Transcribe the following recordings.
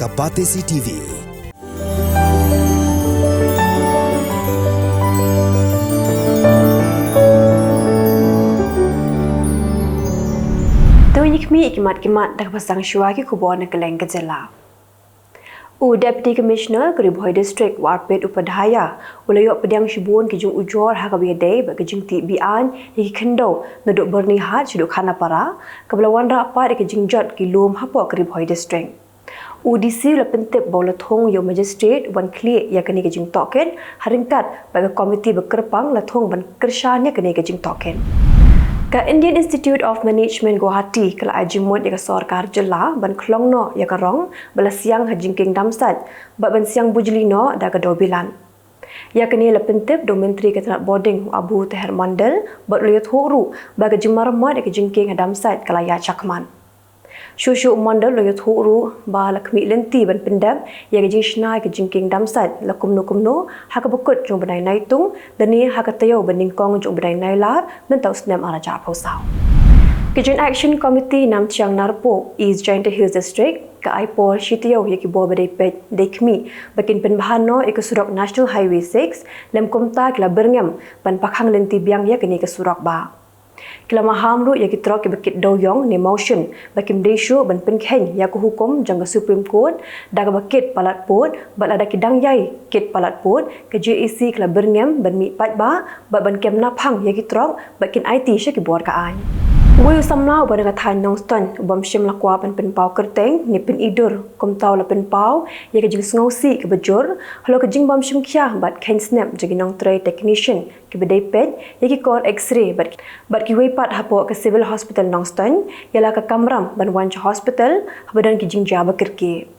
ka Pyrthei TV. Nikmi ikimat-kimat dah pasang syua ki Khubor na Kylleng ke Jylla. Deputy Commissioner Pyrthei District Warpet Upadhaya ulayok pedang shibun ki jung ujor ha ka biadai ba kejing ti bian ki khendo naduk bernihat shuduk khana para kablawan rapat ki jingjot ki lum hapo Pyrthei District. UDC la pentep bola thong yo magistrate wan clear ya kani ke jing token haringkat ba komiti bekerpang la thong ban kersanya kani ke jing token. Ka Indian Institute of Management Guwahati kala ajimut ya ka sarkar Jylla ban khlongno ya ka rong bala siang hajingking damsat ba ban siang bujlino da ka dobilan. Ya kini la pentep do menteri ketenat boarding Abu Teher Mandal bat luyut huru ba ka jimarmat ya ka jingking damsat kala ya chakman. Shushu Mandal luyut huru ba la kmi lenti ban pendam ya ka jingshna ka jingking damsat la kumno ha ka bekut jong banai naitung dan ni ha ka tayo beningkong jong banai nailar mentau snam araja posau. Kitchen Action Committee nam chiang narpo East Giant Hills District ka aipor shitiyo ya ki bo badai pet dekmi bakin penbahano ikusurok National Highway 6 lem komta kila berngam ban pakhang lenti biang ya kini kesurok ba. Kila mahamru ya kitrok ki bakit doyong ni motion bakim desho ban penkheng ya ku hukum jangka Supreme Court daga bakit palat pot bat ada kidang yai kit palat pot ke JEC kila berngam ban mi pat ba ban kem naphang ya kitrok bakin IT sya ki buat kaan. Wei samlau pada kata nongston bom shim lakwa pan penpau kerteng ni pen idur kom tau la penpau ya ke jing sngosi ke bejur halo ke jing bom shim kya bat ken snap jagi nong tray technician ke bedai pet ya ki kor x-ray bat ki wei pat hapo ke civil hospital nongston ya la ke kamram ban wanch hospital habadan ki jing jaba kerke.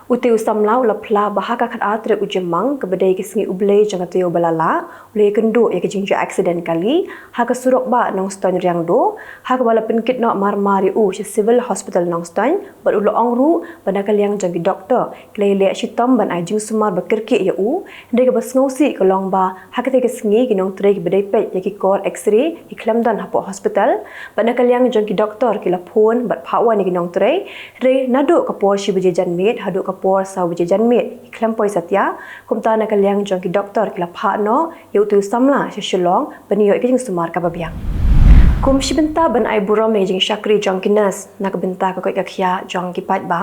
Uti usamlau la pla bahaka khat atre u Jymmang ke bedai ke singi ublei janga teo balala ulei kendo ya ke jingja accident kali ha ka surok ba nongston riang do ha ka bala penkit no marmari u civil hospital nongston bat ulo ongru bana kaliang jangi doktor klei le shitom ban ai jing sumar bakirke ya u ndai ka basngausi ka long ba ha ka te ke singi ki nong tre ki bedai pet ya ki kor x-ray ki klamdan hapo hospital bana kaliang jangi doktor ki la phone bat phawa ni ki nong tre re nado ka por shi beje janmet hado ka por sau beje janmet iklam poi satya kumta na kaliang jangi doktor ki la pha no ya utu samla shilong baniyo ki jing sumar ka babiang. Kum shibenta ban ai buram me jing shakri jong kinas nak benta ka koi ka khia jong ki pat ba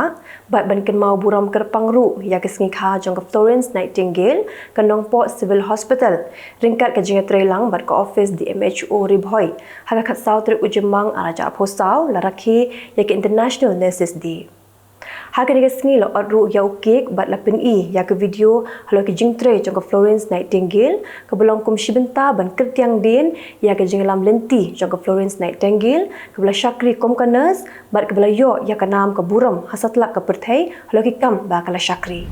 bat ban ken mau buram kerpang ru ya ke singi kha jong ka Florence Nightingale kanong po civil hospital ringkat ka jing trelang bat ka office di MHO Ribhoi ha ka khat sau tre u Jymmang araja phosau la rakhi ya ke international nurses di. Haka ni singi lo adru ya ukik bat la pen i ya ke video halo ke jing tre jong ka Florence Nightingale ke belong kum shibenta ban kertiang din ya ke jing lam lenti jong ka Florence Nightingale ke bela shakri kom ka nurse bat ke bela yo ya ka nam ka buram hasatlak ka Pyrthei halo ki kam ba kala shakri.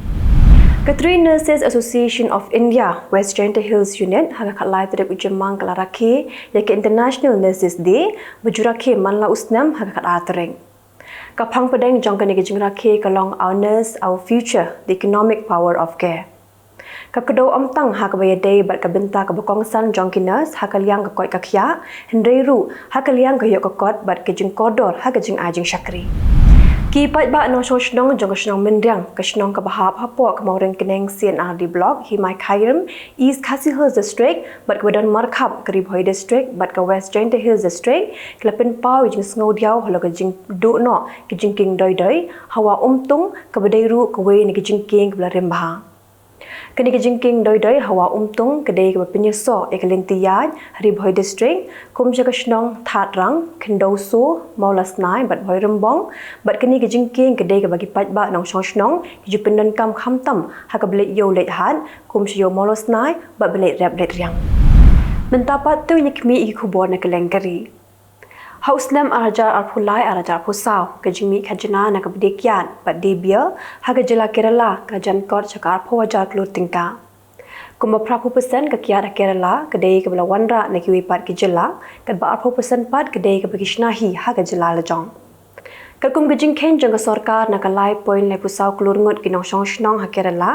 Katri Nurses Association of India West Giant Hills Unit haka khalai terep Jymmang kala rakhi ya ke International Nurses Day bajurakhe manla usnam haka khat atreng. Kapang pedeng jong kani ke jing rakhe kalong our nurse our future the economic power of care. Kakado omtang ha ka bayadai bat ka benta ka bokongsan jong kinas ha ka liang ka koi ka khya hendrei ru ha ka liang ka yok ka kot bat ke jing kodor ha ka jing ajing shakri. Ki pat ba no shnong jong ka shnong mendiang ka shnong ka bahap hapo ka maureng keneng CNRD block hi mai khairam East Khasi Hills District bat ka badan markhap ka Pyrthei District bat ka West Giant Hills District klapen pau jing snodiau halo ka jing do no ki jing king doi hawa umtung ka badai ru ka wei ni ki jing king ka bla rembha. Kani ke jingking doi hawa umtung kedai ke penyeso ekalentiyad Pyrthei District kum jaga shnong thatrang kendoso maulasnai bat bhoi rembong bat kani ke jingking kedai ke bagi pat ba nong shnong ju pendan kam khamtam ha ka blet yo let hat kum shyo maulasnai bat blet rap let riang mentapat tu nikmi i Khubor na Kylleng kari. Hauslam arajar arphulai arajar phusau ke jingmi khajna na ka bdekian bat debia ha ka Jylla Kerala ka jankot chakar phawajar klur tingka. Kuma prapu persen ka kiara Kerala ke dei ke bala wanra na ki wipat ke Jylla kat ba arphu persen pat ke dei ke bakishnahi ha ka Jylla lajong. Kalkum ke jingkhen jang ka sarkar na ka lai point lai pusau klur ngot ki nong shnong ha Kerala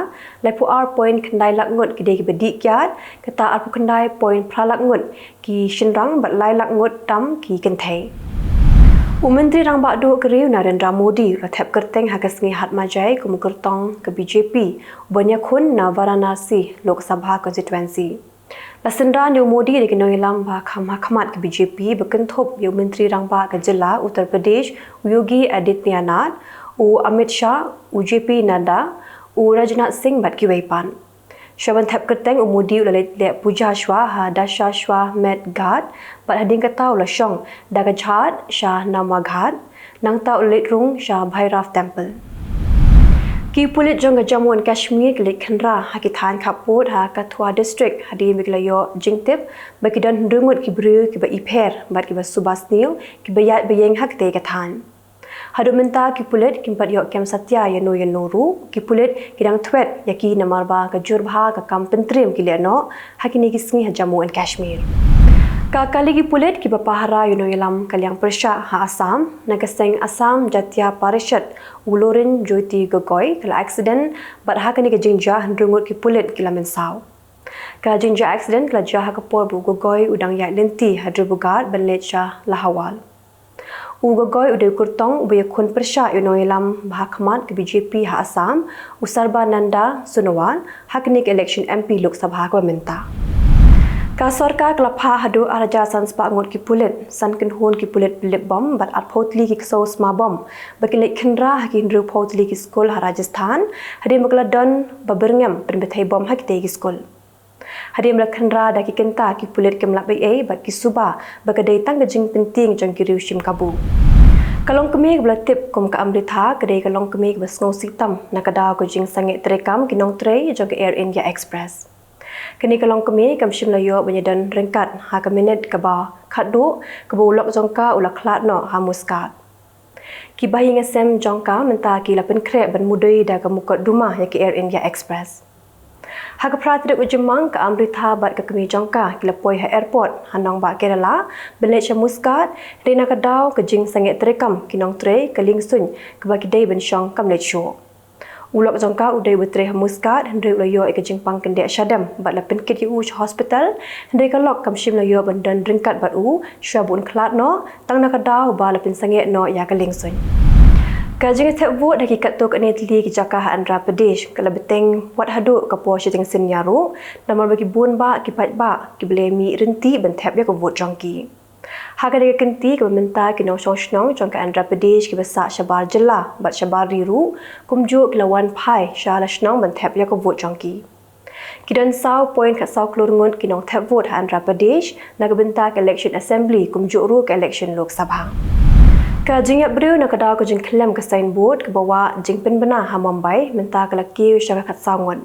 lai pu ar point khandai lak ngot ki dei ke bedik kyat kata arphu khandai point phralak ngot ki shinrang bat lai lak ngot tam ki kenthei. Menteri Rang Bakdo Keriu Narendra Modi Rathep Kerteng Hakasngi Hatmajai Kumukertong ke BJP Banyakun na Varanasi Lok Sabha Constituency. Lasendra New Modi dikenal ilam Mahkamat ke BJP berkentup Yang Menteri Rang Bak ke Jylla Uttar Pradesh Yogi Adityanath U Amit Shah U JP Nada U Rajnath Singh Bat Kiwaipan. Syaban Thep Kerteng Modi ulalit lek puja shwa ha dasha shwa met ghat bat hading katau la shong daga jhat shah nama ghat nang ta ulit rung shah Bhairav temple. Ki pulit jong Jammu and Kashmir lik khandra hakithan khapot ha Kathua district hadi miklayo jingtip bakidan drungut ki bru ki ba iper bat ki ba subasnil ki bayat bayeng hak te kathan. Hadu minta ki pulit kimpat yok kem satya yano ru ki pulit kidang twet yaki namarba ka jurbha ka kam pentrim ki leno hakini ki sngi Jammu and Kashmir. Ka kali ki pulit ki bapahara yano yalam kalyang persha ha Assam nagaseng Assam Jatia Parishad ulorin Jyoti Gogoi kala accident bat hakani ka jinja handrungut ki pulit ki lamen saw. Ka jinja accident kala jaha ka por bu Gogoi udang yak lenti hadrubugat benlet sha lahawal. Ugogoi uday kurtong ubaya kun persya yunoilam Mahkamat ke BJP ha Assam Usarba Nanda Sunowal haknik election MP Lok Sabha ko minta. Ka sarkar kelapha hadu araja sanspa ngot ki pulit san kinhun ki pulit bilik bom bat at potli ki kso sma bom bakilik khendra hakin ru potli ki skul ha Rajasthan hadi makladon babirngam Pyrthei bom hakite ki skul. Hadim lakhandra daki kenta ki pulit kemlak bai bat ki suba bakadai tang gajing penting jang ki riu shim kabu. Kalong kemig belatip kum ka amritha kadai kalong kemig basngo sitam nakada ko jing sange terekam kinong trei jang Air India Express. Kini kalong kemig kam shim layo banyadan rengkat ha ka minit ka ba khadu ka bulok jongka ula khlat no ha muskat. Ki bahing sem jongka menta ki lapen krep ban mudai da ka mukot duma ya ki Air India Express. Hak pratrik Jymmang ke amritha bat ke kemi jongka kilapoi ha airport hanong ba Kerala belet muskat rena kadau ke jing sanget terekam kinong tre ke lingsun ke bagi dei ben syong kam let show. Ulok jongka udai betre muskat hendrik loyo ke jing pang kendek syadam bat la penkit yu hospital hendrik kalok kam shim loyo bandan ringkat bat u syabun klat no tang na kadau ba la pen sanget no ya ke lingsun. Kajing thep vote daki katok ane tli ki Jakah Andhra Pradesh kala beteng wat hadu ka po shiteng sin yaru namar bagi bun ba ki pat ba ki blemi renti ben thep ya ko vote jongki. Haga de kenti ki minta ki no sosnong jongka Andhra Pradesh ki basa shabar Jylla bat shabar riru kumju ki lawan phai shala snong ben thep ya ko vote jongki. Kidan saw point ka saw klorngot ki no thep vote Andhra Pradesh nagabenta ka election assembly kumju ru ka election Lok Sabha. Ka jingap beriu nak kada ko jing Kylleng ke signboard ke bawa jing penbena ha Mumbai menta ka laki syaka kat sangon.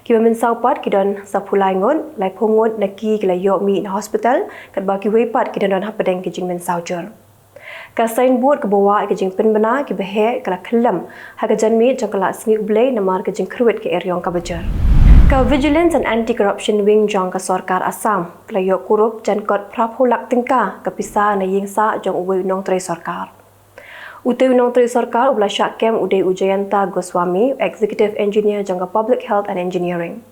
Ki men saupat ki don sapulai ngon lai pongot naki ki layo mi in hospital kat ba ki weipat ki don ha pedeng ki jing men saujur. Ka signboard ke bawa ki jing penbena ki behe kala Kylleng ha ka janmi jangkala sni ublei namar ke jing kruit ki eryong ka bajar. Ka Vigilance and Anti-Corruption Wing jong ka Sarkar Assam layo kurup jan kot prapholak tingka ka pisa na yingsa jong uwe nong tre sarkar. Utai nong tre sarkar ubla syakem udai Ujayanta Goswami Executive Engineer jong ka Public Health and Engineering.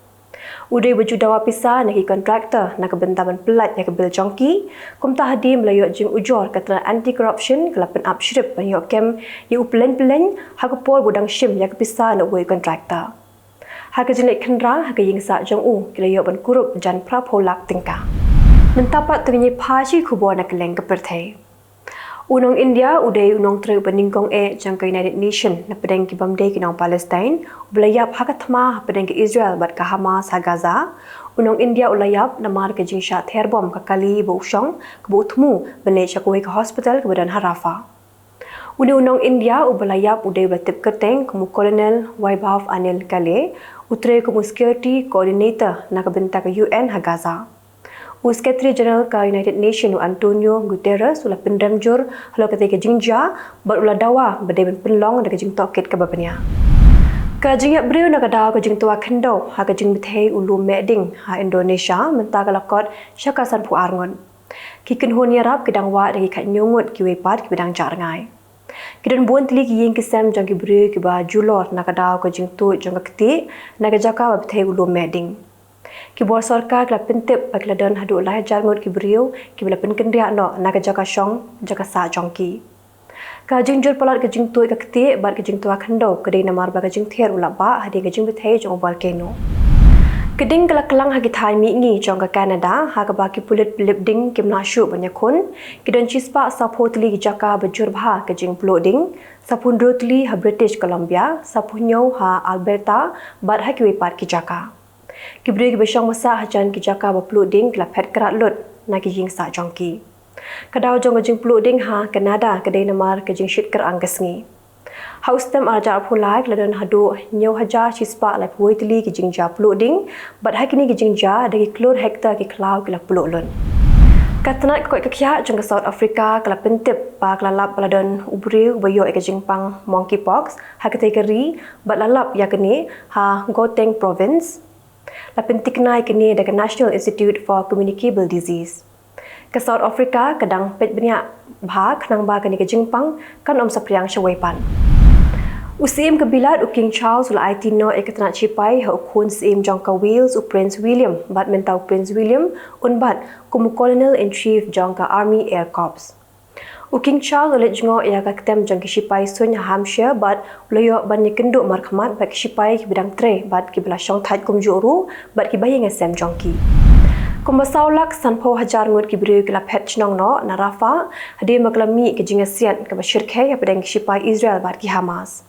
Udai berjudawa pisa na ki kontraktor na kebentaman pelat ya ke bil jongki kumta hadi melayo jing ujor kata anti-corruption kelapen upshrip ban yokem yu pelen-pelen hakapor budang shim ya ke pisa na uwe kontraktor. Haka jenik kendra haka yingsa jong u kilayo ban kurup jan prapholak tingka. Mentapat tunyi paji Khubor na Kylleng ke Pyrthei. Unong India udai unong tre baningkong jang ka United Nation na pedeng ki bamde ki nong Palestine ulayap haka thma pedeng ki Israel bat ka Hamas ha Gaza. Unong India ulayap na mar ke jingsha therbom ka kali bo ushong ke bo thmu bene chakoi ka hospital ke badan Harafa. Unong India ubalayap udai batip kerteng kumu Colonel Vaibhav Anil Kale utre kumu Security Coordinator na kabenta ka UN ha Gaza. Secretary General ka United Nation Antonio Guterres ula pendamjur halo kate ke jingja bar ula dawa bade ben penlong da ke jing tokit ka babanya. Ka jingap briu na kada ko jing tua khendo ha ka jing Pyrthei ulu meding ha Indonesia menta ka lakot syakasan pu arngon. Ki kenhon yarap kedang wa da ki khat nyongut ki wepat ki bedang jarngai. Kidan buan tili ki yeng kisam jang ki briu ki ba julor na kada ko jing tu jang ka kti na ka jaka ba Pyrthei ulu meding. Ki bor sarkar kala pentip bagi ladan hadu lah jarngut ki beriu ki bila penkendria no naga jaka syong jaka sa jongki. Kajing jur palat kajing tuai kakti bat kajing tua khandau kedai namar ba kajing ther ulaba hadi kajing Pyrthei jong volcano. Keding kelang hagi thai mi ngi jong ka Canada ha ka baki pulit lipding kimna shu banyakun kidon chispa sapotli jaka bajur bha kajing ploding sapundrotli ha British Columbia sapunyo ha Alberta bat ha kiwi pat ki jaka. Kibri ki besong masa hajan ki jaka ba ploding kla phet krat lut na ki jing sa jongki. Kadau jong kajing ploding ha Canada kedai namar kajing shit ker angkasngi. House tem ajar pulai keladon hadu nyaw hajar chispa lai puai tili ki jingja ploding bat hakini ki jingja dagi klor hektar ki klau ki la plolon. Katnat koi kakya jong South Africa kala pentip pa kala lap keladon ubriu bayo ka jingpang monkeypox hakatei keri bat lalap yakni ha Gauteng province la pentiknai kini daga National Institute for Communicable Disease. Ke South Africa kadang pet banyak bha khnang ba kani ke jingpang kan om sapriang shawaipan. Usim kebilat u King Charles ula IT no ekatna chipai ha ukun sim jongka Wales u Prince William bat mentau Prince William un bat kumu Colonel in Chief jongka Army Air Corps. U King Charles ula jengo ya ka ketem jongki chipai sun Hampshire bat ulayo ban kenduk markhamat bat chipai ki bidang tre bat ki bela shong thait kum juru bat ki bayang sem jongki. Kumbasawlak sanpo hajar ngut ki beriu kila pet chnong no narafa hadi maklami ke jingasian ke bashirkhe ya pedang shipai Israel bat ki Hamas.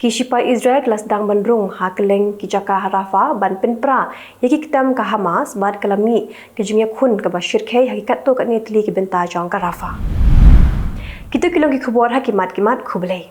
Ki shipai Israel kelas dang bandrung ha Kylleng ki jaka harafa ban penpra yaki kitam ka Hamas bat kalami ke jingya khun ke bashirkhe hakikat to kat ni tli ki benta jong ka Rafa. Kita Kylleng ki khubor hakimat kimat khublei.